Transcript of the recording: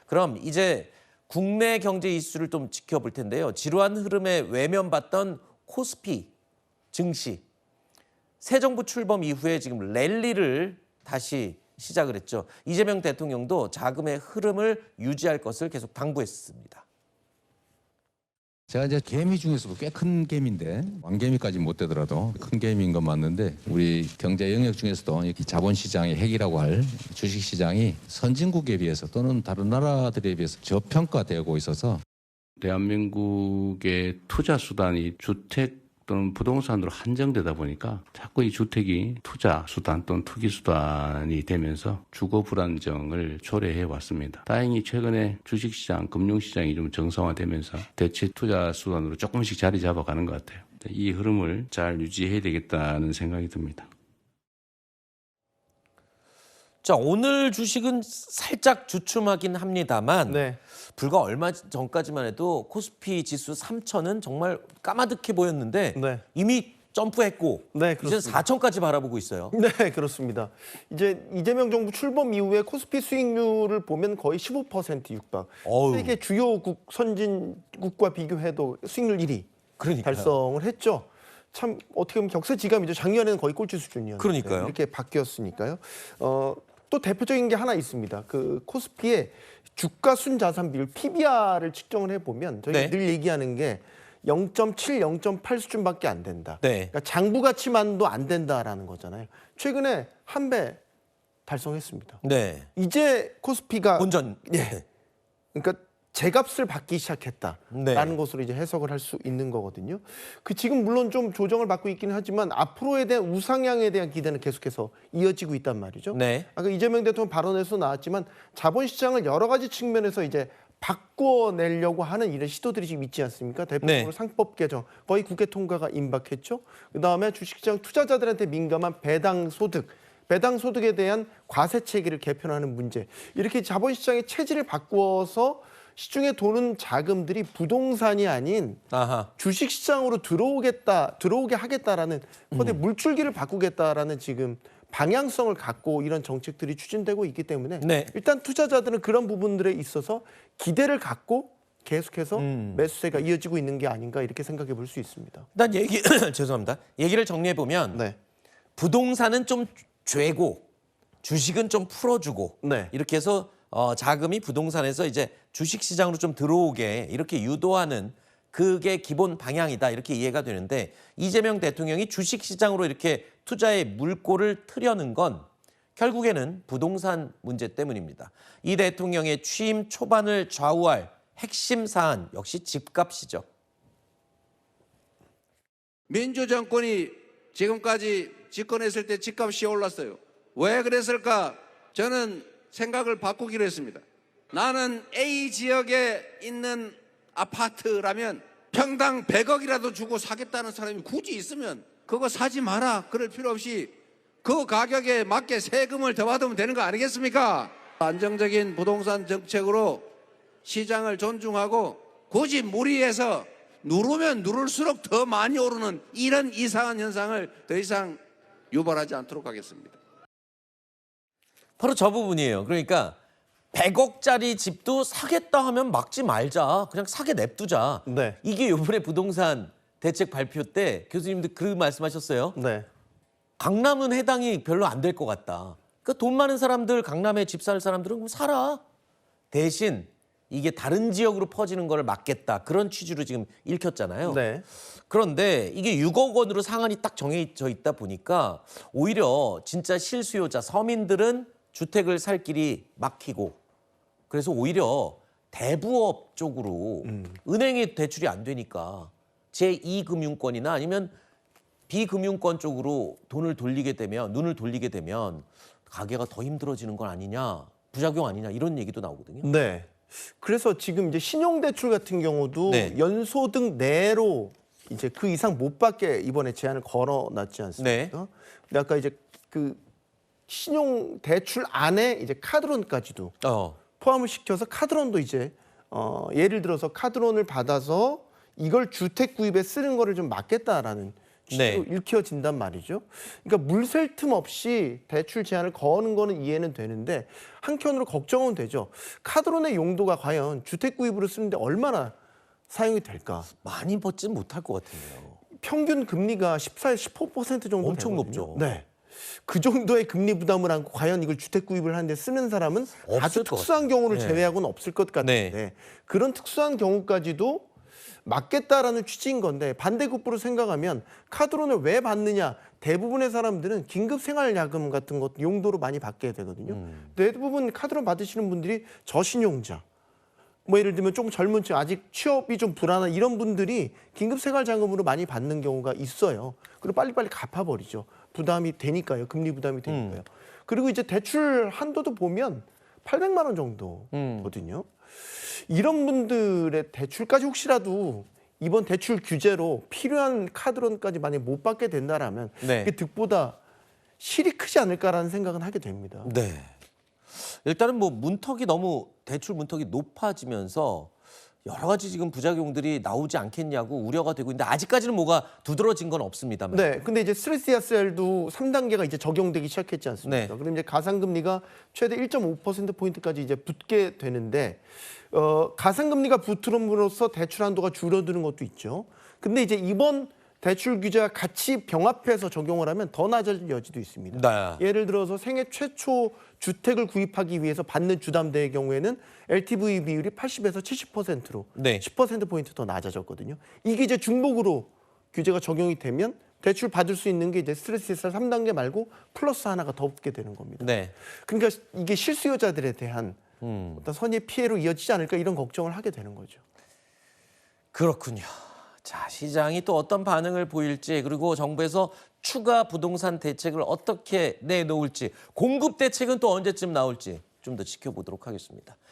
그럼 이제 국내 경제 이슈를 좀 지켜볼 텐데요. 지루한 흐름에 외면받던 코스피 증시. 새 정부 출범 이후에 지금 랠리를 다시 시작을 했죠. 이재명 대통령도 자금의 흐름을 유지할 것을 계속 당부했습니다. 제가 이제 개미 중에서도 꽤 큰 개미인데 왕개미까지 못 되더라도 큰 개미인 건 맞는데 우리 경제 영역 중에서도 이렇게 자본시장의 핵이라고 할 주식시장이 선진국에 비해서 또는 다른 나라들에 비해서 저평가되고 있어서 대한민국의 투자 수단이 주택 또는 부동산으로 한정되다 보니까 자꾸 이 주택이 투자 수단 또는 투기 수단이 되면서 주거 불안정을 초래해 왔습니다. 다행히 최근에 주식시장, 금융시장이 좀 정상화되면서 대체 투자 수단으로 조금씩 자리 잡아가는 것 같아요. 이 흐름을 잘 유지해야 되겠다는 생각이 듭니다. 자, 오늘 주식은 살짝 주춤하긴 합니다만 네. 불과 얼마 전까지만 해도 코스피 지수 3,000은 정말 까마득해 보였는데 네. 이미 점프했고 네, 이제 그렇습니다. 4,000까지 바라보고 있어요. 네, 그렇습니다. 이제 이재명 정부 출범 이후에 코스피 수익률을 보면 거의 15% 육박. 어우. 세계 주요국 선진국과 비교해도 수익률 1위 그러니까요. 달성을 했죠. 참 어떻게 보면 격세지감이죠. 작년에는 거의 꼴찌 수준이었는데 그러니까요. 이렇게 바뀌었으니까요. 또 대표적인 게 하나 있습니다. 그 코스피의 주가 순자산 비율 PBR을 측정을 해보면 저희가 네. 늘 얘기하는 게 0.7, 0.8 수준밖에 안 된다. 네. 그러니까 장부 가치만도 안 된다라는 거잖아요. 최근에 한 배 달성했습니다. 네. 이제 코스피가 본전. 예. 그러니까 제값을 받기 시작했다라는 네. 것으로 이제 해석을 할 수 있는 거거든요. 그 지금 물론 좀 조정을 받고 있기는 하지만 앞으로에 대한 우상향에 대한 기대는 계속해서 이어지고 있단 말이죠. 네. 아까 이재명 대통령 발언에서 나왔지만 자본시장을 여러 가지 측면에서 이제 바꿔내려고 하는 이런 시도들이 지금 있지 않습니까? 대표적으로 네. 상법 개정 거의 국회 통과가 임박했죠. 그다음에 주식시장 투자자들한테 민감한 배당 소득에 대한 과세 체계를 개편하는 문제. 이렇게 자본시장의 체질을 바꾸어서 시중에 도는 자금들이 부동산이 아닌 아하. 주식시장으로 들어오게 하겠다라는 거대 물줄기를 바꾸겠다라는 지금 방향성을 갖고 이런 정책들이 추진되고 있기 때문에 네. 일단 투자자들은 그런 부분들에 있어서 기대를 갖고 계속해서 매수세가 이어지고 있는 게 아닌가 이렇게 생각해 볼 수 있습니다. 일단 죄송합니다. 얘기를 정리해 보면 네. 부동산은 좀 죄고 주식은 좀 풀어주고 네. 이렇게 해서 자금이 부동산에서 이제 주식 시장으로 좀 들어오게 이렇게 유도하는 그게 기본 방향이다 이렇게 이해가 되는데 이재명 대통령이 주식 시장으로 이렇게 투자의 물꼬를 트려는 건 결국에는 부동산 문제 때문입니다. 이 대통령의 취임 초반을 좌우할 핵심 사안 역시 집값이죠. 민주정권이 지금까지 집권했을 때 집값이 올랐어요. 왜 그랬을까? 저는 생각을 바꾸기로 했습니다. 나는 A 지역에 있는 아파트라면 평당 100억이라도 주고 사겠다는 사람이 굳이 있으면 그거 사지 마라. 그럴 필요 없이 그 가격에 맞게 세금을 더 받으면 되는 거 아니겠습니까? 안정적인 부동산 정책으로 시장을 존중하고 굳이 무리해서 누르면 누를수록 더 많이 오르는 이런 이상한 현상을 더 이상 유발하지 않도록 하겠습니다. 바로 저 부분이에요. 그러니까 100억짜리 집도 사겠다 하면 막지 말자. 그냥 사게 냅두자. 네. 이게 이번에 부동산 대책 발표 때 교수님도 그 말씀하셨어요. 네. 강남은 해당이 별로 안 될 것 같다. 그러니까 돈 많은 사람들, 강남에 집 살 사람들은 그럼 살아. 대신 이게 다른 지역으로 퍼지는 걸 막겠다. 그런 취지로 지금 읽혔잖아요. 네. 그런데 이게 6억 원으로 상한이 딱 정해져 있다 보니까 오히려 진짜 실수요자, 서민들은 주택을 살 길이 막히고 그래서 오히려 대부업 쪽으로 은행에 대출이 안 되니까 제2금융권이나 아니면 비금융권 쪽으로 눈을 돌리게 되면 가게가 더 힘들어지는 건 아니냐, 부작용 아니냐 이런 얘기도 나오거든요. 네. 그래서 지금 이제 신용대출 같은 경우도 네. 연소득 내로 이제 그 이상 못 받게 이번에 제한을 걸어놨지 않습니까? 네. 근데 아까 이제 그 신용대출 안에 이제 카드론까지도 포함을 시켜서 카드론도 이제 예를 들어서 카드론을 받아서 이걸 주택 구입에 쓰는 거를 좀 막겠다라는 취지로 네. 읽혀진단 말이죠. 그러니까 물 셀 틈 없이 대출 제한을 거는 거는 이해는 되는데 한편으로 걱정은 되죠. 카드론의 용도가 과연 주택 구입으로 쓰는데 얼마나 사용이 될까? 많이 받진 못할 것 같은데요. 평균 금리가 14에서 15% 정도 엄청 되거든요. 높죠. 네. 그 정도의 금리 부담을 안고 과연 이걸 주택 구입을 하는데 쓰는 사람은 없을 아주 것 특수한 경우를 네. 제외하고는 없을 것 같은데 네. 그런 특수한 경우까지도 막겠다라는 취지인 건데 반대급부로 생각하면 카드론을 왜 받느냐? 대부분의 사람들은 긴급 생활야금 같은 것 용도로 많이 받게 되거든요. 대부분 카드론 받으시는 분들이 저신용자, 뭐 예를 들면 조금 젊은 층 아직 취업이 좀 불안한 이런 분들이 긴급 생활 자금으로 많이 받는 경우가 있어요. 그리고 빨리빨리 갚아버리죠. 부담이 되니까요. 금리 부담이 되니까요. 그리고 이제 대출 한도도 보면 800만 원 정도거든요. 이런 분들의 대출까지 혹시라도 이번 대출 규제로 필요한 카드론까지 만약 못 받게 된다라면 네. 그게 득보다 실이 크지 않을까라는 생각은 하게 됩니다. 네. 일단은 뭐 문턱이 너무 대출 문턱이 높아지면서 여러 가지 지금 부작용들이 나오지 않겠냐고 우려가 되고 있는데 아직까지는 뭐가 두드러진 건 없습니다만. 네, 근데 이제 스트레스 DSR도 3단계가 이제 적용되기 시작했지 않습니까? 네. 그럼 이제 가상금리가 최대 1.5%포인트까지 이제 붙게 되는데, 가상금리가 붙음으로써 대출 한도가 줄어드는 것도 있죠. 근데 이제 이번 대출 규제와 같이 병합해서 적용을 하면 더 낮아질 여지도 있습니다. 네. 예를 들어서 생애 최초 주택을 구입하기 위해서 받는 주담대의 경우에는 LTV 비율이 80에서 70%로 네. 10%포인트 더 낮아졌거든요. 이게 이제 중복으로 규제가 적용이 되면 대출 받을 수 있는 게 이제 스트레스 DSR 3단계 말고 플러스 하나가 더 붙게 되는 겁니다. 네. 그러니까 이게 실수요자들에 대한 어떤 선의의 피해로 이어지지 않을까 이런 걱정을 하게 되는 거죠. 그렇군요. 자, 시장이 또 어떤 반응을 보일지 그리고 정부에서 추가 부동산 대책을 어떻게 내놓을지 공급 대책은 또 언제쯤 나올지 좀 더 지켜보도록 하겠습니다.